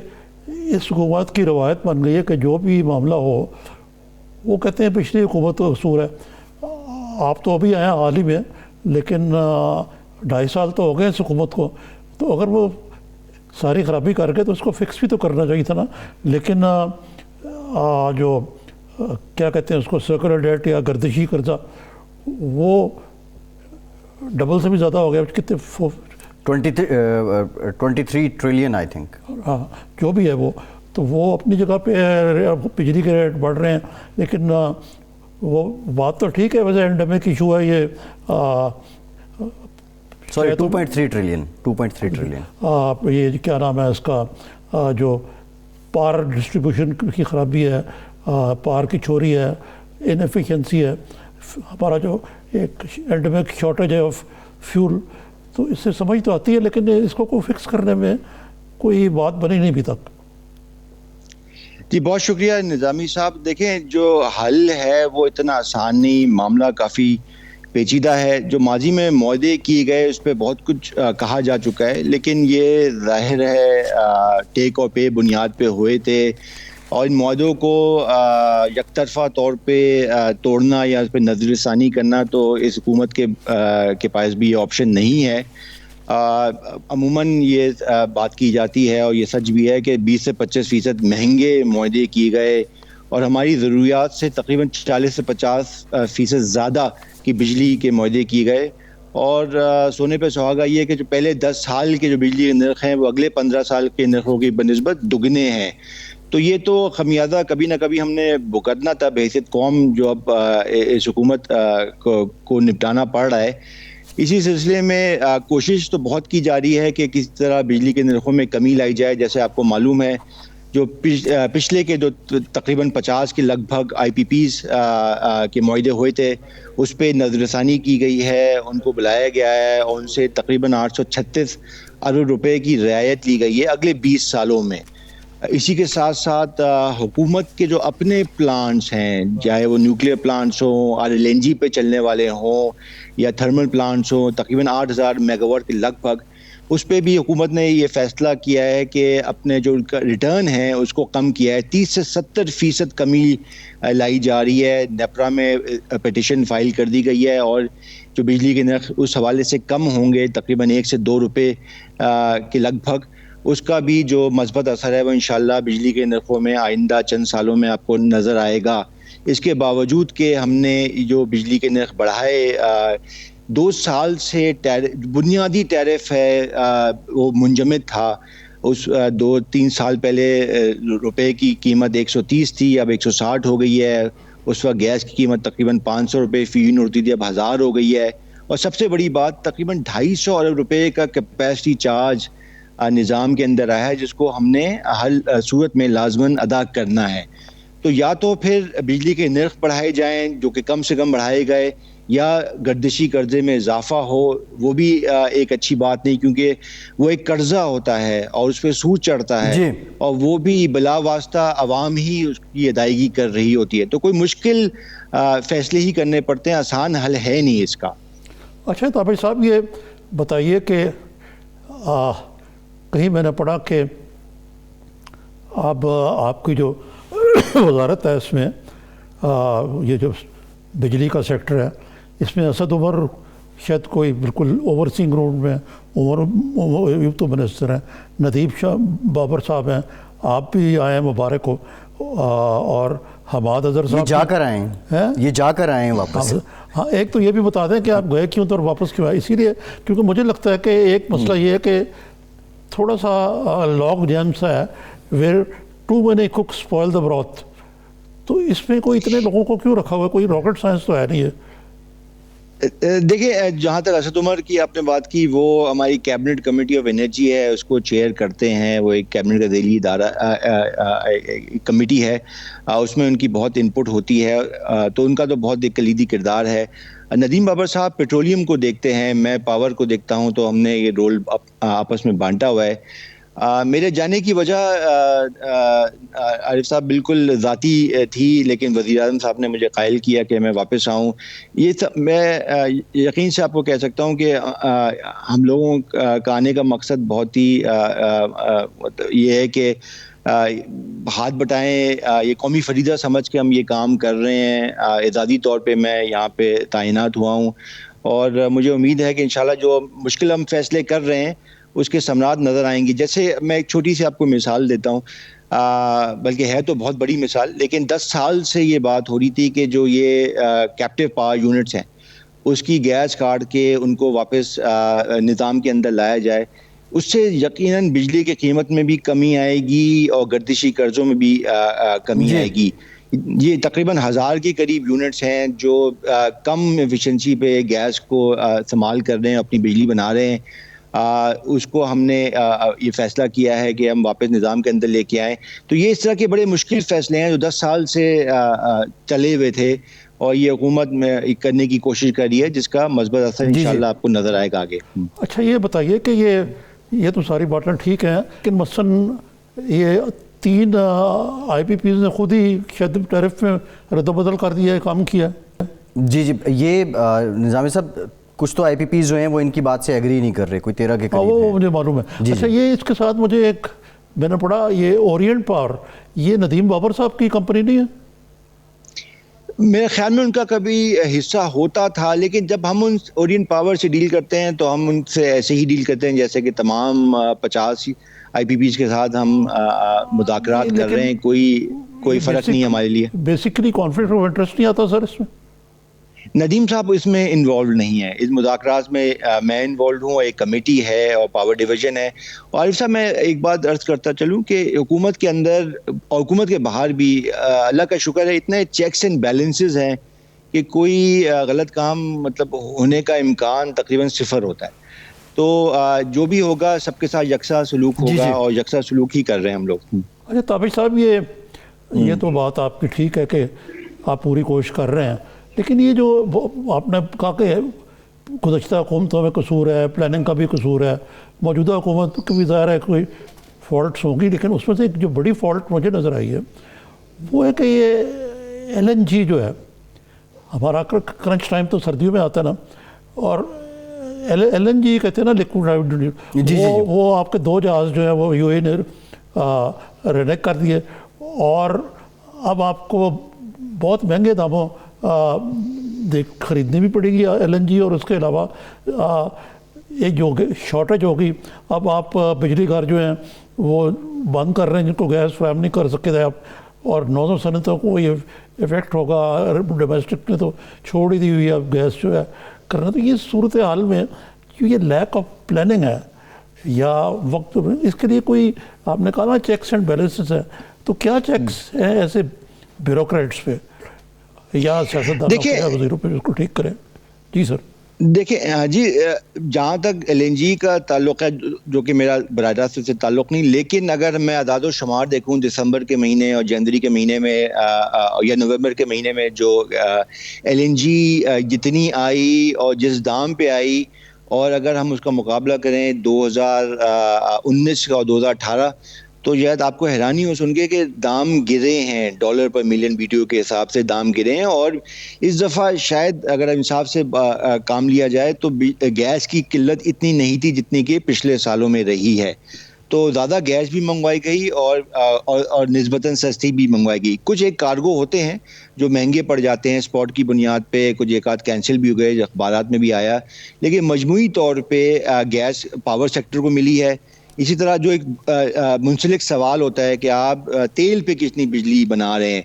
इस हुकूमत की रवायत बन गई है कि जो भी मामला हो वो कहते हैं पिछली हुकूमत का कसूर है। आप तो अभी आए हाल ही में, लेकिन 2.5 साल तो हो गए इस हुकूमत को, तो अगर वो सारी ख़राबी कर गए तो उसको फिक्स भी तो करना चाहिए था ना। लेकिन जो क्या कहते हैं उसको, सर्कुलर डेट या गर्दिशी कर्जा, वो डबल से भी ज़्यादा हो गया। कितने 23 ट्रिलियन आई थिंक। हाँ, जो भी है वो, तो वो अपनी जगह पे बिजली के रेट बढ़ रहे हैं, लेकिन वो बात तो ठीक है, वैसे एंडेमिक इशू है ये। Sorry 2.3 trillion. ये क्या नाम है इसका, जो पावर डिस्ट्रीब्यूशन की ख़राबी है, पावर की चोरी है, इनएफिशिएंसी है, हमारा जो एक एंडेमिक शॉर्टेज है ऑफ फ्यूल, तो इससे समझ तो आती है, लेकिन इसको कोई फिक्स करने में कोई बात बनी नहीं अभी तक। जी बहुत शुक्रिया निज़ामी साहब। देखें, जो हल है वो इतना आसान नहीं, मामला काफ़ी पेचीदा है। जो माजी में मुआहदे किए गए उस पर बहुत कुछ कहा जा चुका है, लेकिन ये ज़ाहिर है टेक और पे बुनियाद पे हुए थे, और इन मुआहदों को यकतरफा तौर पे तोड़ना या उस पर नज़रसानी करना तो इस हुकूमत के पास भी ये ऑप्शन नहीं है। अमूमन ये बात की जाती है और ये सच भी है कि 20 से 25% महंगे मुआहदे किए गए और हमारी ज़रूरियात से तकरीबन 40 से 50% ज़्यादा की बिजली के मुआहदे किए गए। और सोने पे सुहागा ये है कि जो पहले 10 साल के जो बिजली के नर्ख हैं वो अगले 15 साल के नर्खों की बनिस्बत दुगने हैं। तो ये तो खमियाजा कभी ना कभी हमने भुगतना था बहैसियत कौम, जो अब इस हुकूमत को निपटाना पड़ रहा है। इसी सिलसिले में कोशिश तो बहुत की जा रही है कि किस तरह बिजली के नर्खों में कमी लाई जाए। जैसे आपको मालूम है जो पिछले के जो तकरीबन 50 के लगभग IPPs के मुआहदे हुए थे उस पर नज़रसानी की गई है, उनको बुलाया गया है और उनसे तकरीबन 836 अरब रुपए की रियायत ली गई है अगले 20 सालों में। इसी के साथ साथ हुकूमत के जो अपने प्लांट्स हैं, चाहे वो न्यूक्लियर प्लांट्स हों, LNG पे चलने वाले हों या थर्मल प्लांट्स हों, तकरीबन 8000 मेगावाट के लगभग, उस पर भी हुकूमत ने ये फैसला किया है कि अपने जो रिटर्न है उसको कम किया है। 30 से 70% कमी लाई जा रही है। नेपरा में पिटिशन फाइल कर दी गई है और जो बिजली के नर्ख उस हवाले से कम होंगे तकरीबन 1 से 2 रुपए के लगभग, उसका भी जो मस्बत असर है वो इंशाल्लाह बिजली के नर्खों में आइंदा चंद सालों में आपको नज़र आएगा। इसके बावजूद कि हमने जो बिजली के नर्ख बढ़ाए, 2 साल से बुनियादी टैरिफ है वो मुंजमद था। उस 2-3 साल पहले रुपए की कीमत 130 थी, अब 160 हो गई है। उस वक्त गैस की कीमत तकरीबन 500 रुपये फ़ी यूनिट होती थी, अब 1000 हो गई है। और सबसे बड़ी बात, तकरीबन 250 अरब रुपए का कैपेसिटी चार्ज निज़ाम के अंदर आया है, जिसको हमने हर सूरत में लाजमन अदा करना है। तो या तो फिर बिजली के नर्ख बढ़ाए जाएं जो कि कम से कम बढ़ाए गए, या गर्दिशी कर्जे में इजाफा हो, वो भी एक अच्छी बात नहीं, क्योंकि वो एक कर्जा होता है और उस पर सूद चढ़ता है और वो भी बिला वास्ता अवाम ही उसकी अदायगी कर रही होती है। तो कोई मुश्किल फैसले ही करने पड़ते हैं, आसान हल है नहीं इसका। अच्छा ताबिर साहब, ये बताइए कि कहीं मैंने पढ़ा कि अब आपकी जो वजारत है इसमें ये जो बिजली का सेक्टर है इसमें असद उमर शायद कोई बिल्कुल ओवरसीइंग रोड में उमर तो मिनिस्टर हैं, नदीम शाह बाबर साहब हैं, आप भी आए हैं, मुबारक हो। और हमाद अजहर साहब जाकर आए हैं, ये जाकर आए हैं वापस। हाँ, एक तो ये भी बता दें कि आप गए क्यों तो और वापस क्यों आए। इसीलिए क्योंकि मुझे लगता है कि एक मसला ये है कि थोड़ा सा लॉग जैम्स है, where too many cook spoil the broth. तो इसमें कोई इतने लोगों को क्यों रखा हुआ है? कोई रॉकेट साइंस तो है नहीं है। देखिए, जहाँ तक असद उमर की आपने बात की, वो हमारी कैबिनेट कमेटी ऑफ एनर्जी है, उसको चेयर करते हैं। वो एक कैबिनेट का ज़ैली इदारा कमेटी है, उसमें उनकी बहुत इनपुट होती है, तो उनका तो बहुत एक कलीदी किरदार है। नदीम बाबर साहब पेट्रोलियम को देखते हैं, मैं पावर को देखता हूँ, तो हमने ये रोल आपस में बांटा हुआ है। मेरे जाने की वजह आरिफ साहब बिल्कुल ज़ाती थी, लेकिन वज़ीर-ए-आज़म साहब ने मुझे कायल किया कि मैं वापस आऊँ। ये सब मैं यकीन से आपको कह सकता हूँ कि हम लोगों का आने का मकसद बहुत ही ये है कि हाथ बटाएं, ये कौमी फरीदा समझ के हम ये काम कर रहे हैं। एजाज़ी तौर पे मैं यहाँ पे तैनात हुआ हूँ और मुझे उम्मीद है कि इंशाल्लाह जो मुश्किल हम फैसले कर रहे हैं उसके समरात नज़र आएंगी। जैसे मैं एक छोटी सी आपको मिसाल देता हूँ, बल्कि है तो बहुत बड़ी मिसाल, लेकिन 10 साल से ये बात हो रही थी कि जो ये कैप्टिव पावर यूनिट्स हैं उसकी गैस काट के उनको वापस निज़ाम के अंदर लाया जाए। उससे यकीनन बिजली की कीमत में भी कमी आएगी और गर्दिशी कर्जों में भी कमी आएगी। ये तकरीबन 1000 के करीब यूनिट्स हैं जो कम एफिशिएंसी पे गैस को इस्तेमाल कर रहे हैं, अपनी बिजली बना रहे हैं। उसको हमने ये फैसला किया है कि हम वापस निज़ाम के अंदर लेके आएँ। तो ये इस तरह के बड़े मुश्किल फ़ैसले हैं जो 10 साल से चले हुए थे और ये हुकूमत में करने की कोशिश कर रही है, जिसका मज़बूत असर इंशाल्लाह आपको नज़र आएगा आगे। अच्छा, ये बताइए कि ये तो सारी बातें ठीक हैं, लेकिन मसलन ये 3 IPPs ने खुद ही शायद टैरिफ में रद्द-बदल कर दिया है, काम किया है। जी जी, ये निज़ामी साहब कुछ तो आईपीपी जो हैं वो इनकी बात से एग्री नहीं कर रहे, कोई 13 के हाँ, करीब वो हैं। मुझे मालूम है। जी, अच्छा, जी। ये इसके साथ मुझे एक मैंने पढ़ा, ये ओरिएंट पावर, ये नदीम बाबर साहब की कंपनी नहीं है? मेरे ख्याल में उनका कभी हिस्सा होता था, लेकिन जब हम उन ओरिएंट पावर से डील करते हैं तो हम उनसे ऐसे ही डील करते हैं जैसे कि तमाम 50 आईपीपीज के साथ हम मुज़ाकरात कर रहे हैं। कोई फ़र्क नहीं है हमारे लिए। बेसिकली कॉन्फ्लिक्ट ऑफ इंटरेस्ट नहीं आता सर इसमें? नदीम साहब इसमें इन्वॉल्व नहीं है। इस मुज़ाकरात में मैं इन्वॉल्व हूँ, एक कमेटी है और पावर डिवीज़न है। और आरिफ साहब, मैं एक बात अर्ज़ करता चलूँ कि हुकूमत के अंदर और हुकूमत के बाहर भी अल्लाह का शुक्र है, इतने चेक्स एंड बैलेंसेस हैं कि कोई गलत काम मतलब होने का इम्कान तकरीबन सिफर होता है। तो जो भी होगा सबके साथ यकसा सलूक जी, होगा जी। और यकसा सलूक ही कर रहे हैं हम लोग। अच्छा ताबिश साहब, ये तो बात आपकी ठीक है कि आप पूरी कोशिश कर रहे हैं, लेकिन ये जो आपने कहा कि गुज़श्ता हुकूमतों में कसूर है, प्लानिंग का भी कसूर है, मौजूदा हुकूमत की भी ज़ाहिर है कोई फॉल्ट्स होंगी, लेकिन उसमें से एक जो बड़ी फॉल्ट मुझे नज़र आई है वो है कि ये LNG जो है, हमारा क्रंच टाइम तो सर्दियों में आता है ना, और LNG कहते हैं ना, लिक्विड हाइड्रोजन, जी, जी। वो आपके 2 जहाज़ जो है वो यूएई ने रेनेक्ट कर दिए, और अब आपको बहुत महंगे दामों खरीदनी भी पड़ेगी LNG, और उसके अलावा एक जो शॉर्टेज होगी। अब आप बिजली घर जो हैं वो बंद कर रहे हैं जिनको गैस फ्राहम नहीं कर सके थे आप, और 900 सनतों को ये इफ़ेक्ट होगा। डोमेस्टिक ने तो छोड़ ही दी हुई है अब गैस जो है करना। तो ये सूरत हाल में जो ये लैक ऑफ प्लानिंग है या वक्त, इसके लिए कोई आपने कहा ना चेक्स एंड बैलेंसेस है, तो क्या चेक्स हैं ऐसे ब्यूरोक्रेट्स पे या सियासतदानों पे या वज़ीरों पे उसको ठीक करें? जी सर। देखिए जी, जहाँ तक LNG का ताल्लुक़ है, जो कि मेरा बराह रास्त से ताल्लुक़ नहीं, लेकिन अगर मैं अदाद शुमार देखूँ दिसंबर के महीने और जनवरी के महीने में या नवंबर के महीने में जो LNG जितनी आई और जिस दाम पे आई, और अगर हम उसका मुकाबला करें 2019 का और 2018, तो शायद आपको हैरानी हो सुन के कि दाम गिरे हैं, डॉलर पर मिलियन BTU के हिसाब से दाम गिरे हैं। और इस दफ़ा शायद अगर इंसाफ से काम लिया जाए तो गैस की किल्लत इतनी नहीं थी जितनी कि पिछले सालों में रही है। तो ज़्यादा गैस भी मंगवाई गई और निस्बतन सस्ती भी मंगवाई गई। कुछ एक कार्गो होते हैं जो महंगे पड़ जाते हैं स्पॉट की बुनियाद पे, कुछ एक आध कैंसिल भी हो गए, अखबारात में भी आया, लेकिन मजमूई तौर पे गैस पावर सेक्टर को मिली है। इसी तरह जो एक मुंसलिक सवाल होता है कि आप तेल पे कितनी बिजली बना रहे हैं,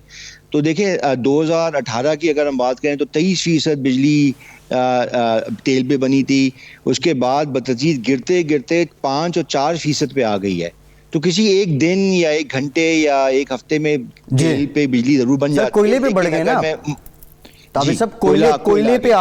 तो देखें 2018 की अगर हम बात करें तो 23% बिजली तेल पे बनी थी। उसके बाद बतदरीज गिरते गिरते 5 और 4% पे आ गई है। तो किसी एक दिन या एक घंटे या एक हफ्ते में तेल पे बिजली जरूर बन जाती है। कोयले पे बढ़ गए ना ताबिश साहब, कोयले पे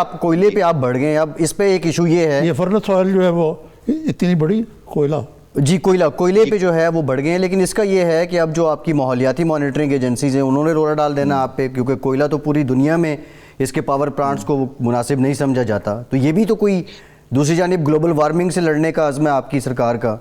आप बढ़ गए। अब इस पे एक इशू ये है, ये फर्नेस ऑयल जो है वो इतनी बड़ी कोयला जी कोयले पे जो है वो बढ़ गए हैं, लेकिन इसका ये है कि अब जो आपकी माहौलियाती मॉनिटरिंग एजेंसीज हैं उन्होंने रोड़ा डाल देना आप पे, क्योंकि कोयला तो पूरी दुनिया में इसके पावर प्लांट्स को मुनासिब नहीं समझा जाता। तो ये भी तो कोई दूसरी जानिब ग्लोबल वार्मिंग से लड़ने का अज़्म है आपकी सरकार का,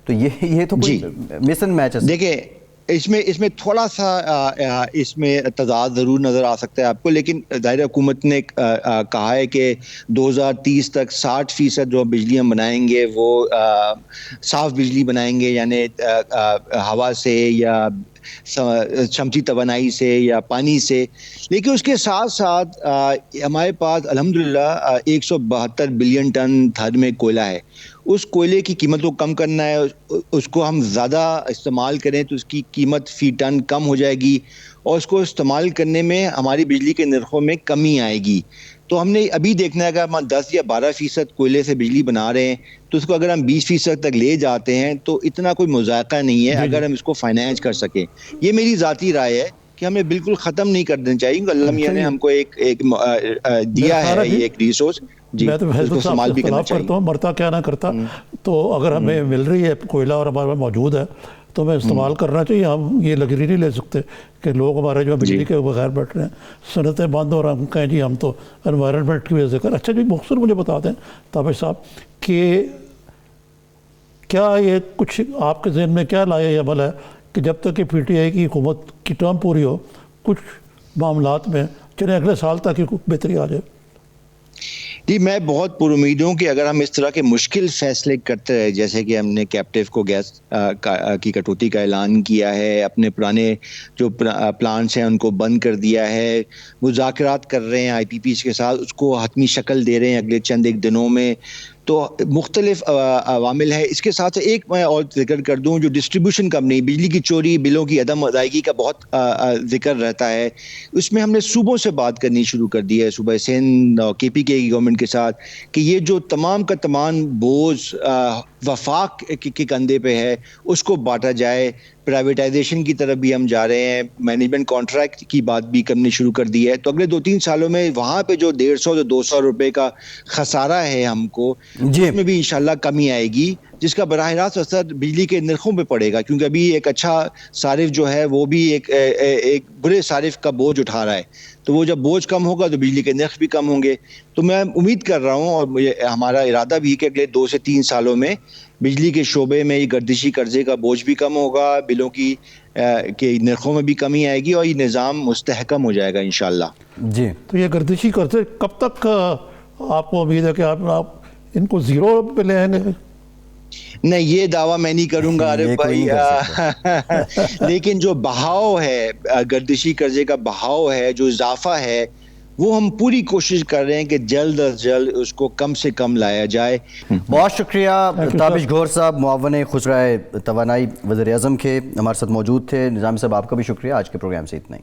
तो ये तो कोई मिस एंड मैच है। देखिए इसमें थोड़ा सा इसमें तजाद ज़रूर नज़र आ सकता है आपको, लेकिन ज़ाहिर हुकूमत ने कहा है कि 2030 तक 60% जो बिजली हम बनाएंगे वो साफ़ बिजली बनाएंगे, यानी हवा से या शमसी तवानाई से या पानी से। लेकिन उसके साथ साथ हमारे पास अल्हम्दुलिल्लाह 172 बिलियन टन थर में कोयला है। उस कोयले की कीमत को कम करना है, उसको हम ज़्यादा इस्तेमाल करें तो उसकी कीमत फ़ी टन कम हो जाएगी, और उसको इस्तेमाल करने में हमारी बिजली के नरखों में कमी आएगी। तो हमने अभी देखना है, अगर हम 10 या 12% कोयले से बिजली बना रहे हैं तो उसको अगर हम 20% तक ले जाते हैं तो इतना कोई मुज़ायक़ा नहीं है अगर हम इसको फाइनेंस कर सकें। ये मेरी ज़ाती राय है कि हमें बिल्कुल ख़त्म नहीं कर देना चाहिए। अल्लाह मियां ने हमको एक दिया है, ये एक रिसोर्स। जी, मैं तो इस्तेमाल भी करता हूँ, मरता क्या ना करता। तो अगर हमें मिल रही है कोयला और हमारे पास मौजूद है तो हमें इस्तेमाल करना चाहिए। हम ये लग्जरी नहीं ले सकते कि लोग हमारे जो बिजली के बगैर बैठ रहे हैं, सनतें बंद और हम कहें जी हम तो एनवायरनमेंट की वजह से कर। अच्छा जी मुख्तसर मुझे बता दें ताबिश साहब कि क्या ये कुछ आपके जहन में क्या लाया ये अमल है कि जब तक कि PTI की हुकूमत की टर्म पूरी हो कुछ मामलात में चलें अगले साल तक ही बेहतरी आ जाए। जी, मैं बहुत पुरुमीद हूँ कि अगर हम इस तरह के मुश्किल फैसले करते रहे, जैसे कि हमने कैप्टिव को गैस की कटौती का ऐलान किया है, अपने पुराने जो प्लांट्स हैं उनको बंद कर दिया है, मुज़ाकरात कर रहे हैं IPPs के साथ, उसको हतमी शक्ल दे रहे हैं अगले चंद एक दिनों में, तो मुख्तलिफ अवामिल है। इसके साथ एक मैं और जिक्र कर दूं, जो डिस्ट्रीब्यूशन कंपनी बिजली की चोरी, बिलों की अदम अदायगी का बहुत जिक्र रहता है, उसमें हमने सूबों से बात करनी शुरू कर दी है, सूबा सिंध और KPK की गवर्नमेंट के साथ, कि ये जो तमाम का तमाम बोझ वफाक के कंधे पे है उसको बांटा जाए। प्राइवेटाइजेशन की तरफ भी हम जा रहे हैं, मैनेजमेंट कॉन्ट्रैक्ट की बात भी करनी शुरू कर दी है। तो अगले 2-3 सालों में वहाँ पे जो 150 से 200 रुपए का खसारा है हमको, उसमें भी इंशाल्लाह कमी आएगी, जिसका बराह रास्त असर बिजली के नरखों पे पड़ेगा, क्योंकि अभी एक अच्छा सारिफ जो है वो भी एक बुरे सारिफ का बोझ उठा रहा है। तो वो जब बोझ कम होगा तो बिजली के नर्ख भी कम होंगे। तो मैं उम्मीद कर रहा हूँ और मुझे हमारा इरादा भी है कि अगले 2 से 3 सालों में बिजली के शोबे में ये गर्दिशी कर्जे का बोझ भी कम होगा, बिलों की के नरखों में भी कमी आएगी और ये निज़ाम मुस्तहकम हो जाएगा इंशाल्लाह। जी, तो ये गर्दिशी कर्जे कब तक आपको उम्मीद है कि आप इनको ज़ीरो पे ले आएंगे? नहीं, ये दावा मैं नहीं करूंगा अरे भाई, लेकिन जो बहाव है, गर्दिशी कर्जे का बहाव है, जो इजाफा है, वो हम पूरी कोशिश कर रहे हैं कि जल्द अज जल्द उसको कम से कम लाया जाए। बहुत शुक्रिया ताबिश गौहर साहब, मुआवन खुसराए तवानाई वज़ीर-ए-आज़म के हमारे साथ मौजूद थे। निज़ामी साहब आपका भी शुक्रिया। आज के प्रोग्राम से इतना ही।